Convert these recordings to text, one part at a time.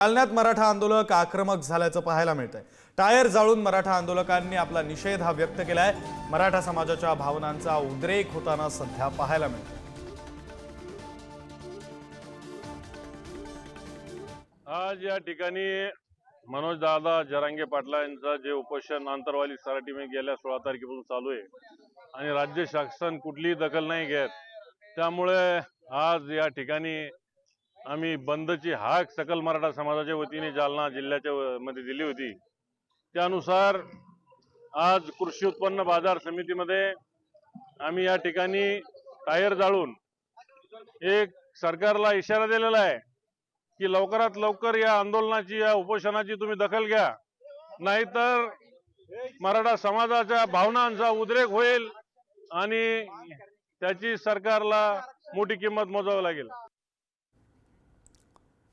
जालन्यात मराठा आंदोलक आक्रमक झाल्याचं पाहायला मिळतंय। टायर जाळून मराठा आंदोलकांनी आपला निषेध व्यक्त केलाय। मराठा समाजाच्या भावनांचा उद्रेक होताना सध्या पाहायला मिळतोय। आज या ठिकाणी मनोज दादा जरांगे पाटला यांचं जे उपोषण आंतरवाली सराटी में गेल्या 16 तारखेपासून चालू आहे आणि राज्य शासन कुठलीही दखल नाही घेत, त्यामुळे आज या ठिकाणी आम्ही बंदची हाक सकल मराठा समाजाच्या वतीने जालना जिल्ह्याच्या मध्ये दिली होती। त्यानुसार आज कृषी उत्पन्न बाजार समितीमध्ये आम्ही या ठिकाणी टायर जाळून एक सरकारला इशारा दिलेला आहे की लवकरात लवकर या आंदोलनाची, या उपोषणाची तुम्ही दखल घ्या, नाहीतर मराठा समाजाच्या भावनांचा उद्रेक होईल आणि त्याची सरकारला मोठी किंमत मोजावी लागेल।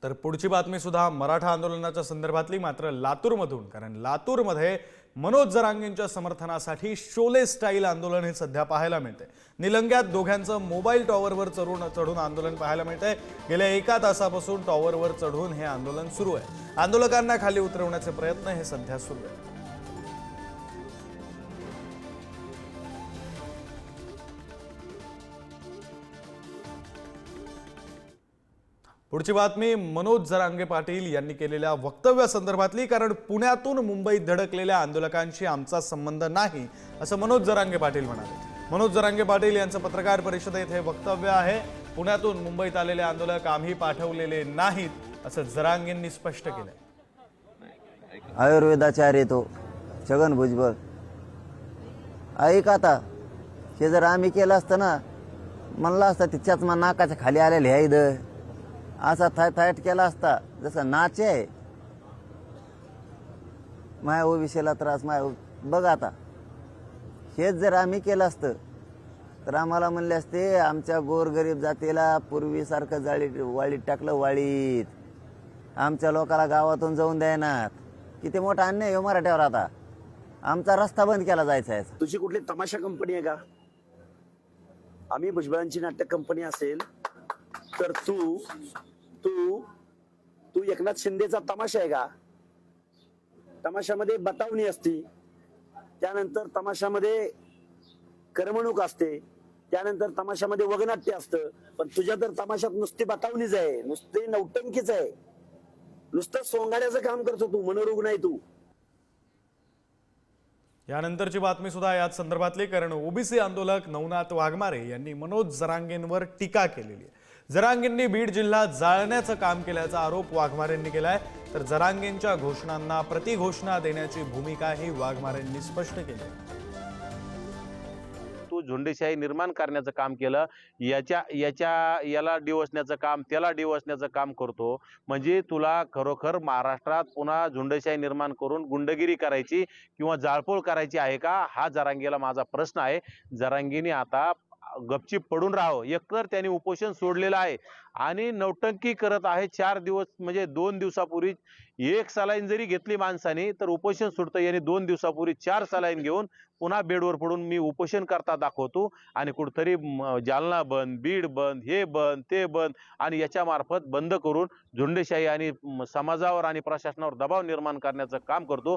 तर पुढची बातमी सुद्धा मराठा आंदोलनाच्या संदर्भातली, मात्र लातूरमधून, कारण लातूरमध्ये मनोज जरांगेंच्या समर्थनासाठी शोले स्टाईल आंदोलन हे सध्या पाहायला मिळते। निलंग्यात दोघांचं मोबाईल टॉवरवर चढून आंदोलन पाहायला मिळतंय। गेल्या 1 तासापासून टॉवरवर चढून हे आंदोलन सुरू आहे। आंदोलकांना खाली उतरवण्याचे प्रयत्न हे सध्या सुरू आहेत। पुढची बातमी मनोज जरांगे पाटील यांनी केलेल्या वक्तव्यासंदर्भातली, कारण पुण्यातून मुंबईत धडकलेल्या आंदोलकांशी आमचा संबंध नाही असं मनोज जरांगे पाटील म्हणाले। मनोज जरांगे पाटील यांचं पत्रकार परिषदेत हे वक्तव्य आहे। पुण्यातून मुंबईत आलेले आंदोलक आम्ही पाठवलेले नाहीत असं जरांगेंनी स्पष्ट केलंय। आयुर्वेदाचार्य तो छगन भुजबळ ऐक, आता हे जर आम्ही केलं असतं ना, म्हणलं असतं तिच्याच नाकाच्या खाली आलेले आहे, असा थायट केला असता जसं नाचे आहे। माया ओबीसीला त्रास, माया बघ, आता हेच जर आम्ही केलं असतं तर आम्हाला म्हणले असते आमच्या गोरगरीब जातीला पूर्वीसारखं वाळीत टाकलं, वाळीत आमच्या लोकांना गावातून जाऊन द्यायनात। किती मोठा अन्याय हो मराठ्यावर। आता आमचा रस्ता बंद केला जायचा आहे। तुझी कुठली तमाशा कंपनी आहे का? आम्ही भुजबळांची नाटक कंपनी असेल तर तू तू तू एकनाथ शिंदेचा तमाशा आहे का? तमाशामध्ये बतावणी असती, त्यानंतर तमाशामध्ये करमणूक असते, त्यानंतर तमाशामध्ये वगनाट्य असतं, पण तुझ्या तर तमाशात नुसती बतावणीच आहे, नुसती नौटंकीच आहे, नुसतं सोंगाड्याचं काम करतो तू, मनोरुग्ण आहे तू। यानंतरची बातमी सुद्धा याच संदर्भातली, कारण ओबीसी आंदोलक नवनाथ वाघमारे यांनी मनोज जरांगेंवर टीका केलेली आहे। जरांगेंनी बीड जिल्हा जाळण्याचं काम केल्याचा आरोप वाघमारेंनी केलाय। तर जरांगेंच्या घोषणांना प्रतिघोषणा देण्याची भूमिकाही वाघमारेंनी स्पष्ट केली। तू झुंडशाही निर्माण करण्याचं काम केलं, याला डिवसण्याचं काम, त्याला डिवसण्याचं काम करतो, म्हणजे तुला खरोखर महाराष्ट्रात पुन्हा झुंडशाही निर्माण करून गुंडगिरी करायची किंवा जाळपोळ करायची आहे का? हा जरांगेला माझा प्रश्न आहे। जरांगेने आता गपचीप पडून राहावं। एकतर त्यांनी उपोषण सोडलेलं आहे आणि नौटंकी करत आहे। 4 दिवस म्हणजे 2 दिवसापूर्वी 1 सलाईन जरी घेतली माणसाने तर उपोषण सुटतं। यांनी 2 दिवसापूर्वी 4 सलाईन घेऊन पुन्हा बेडवर पडून मी उपोषण करता दाखवतो आणि कुठतरी जालना बंद, बीड बंद, हे बंद, ते बंद, आणि याच्या मार्फत बंद करून झुंडशाही आणि समाजावर आणि प्रशासनावर दबाव निर्माण करण्याचं काम करतो।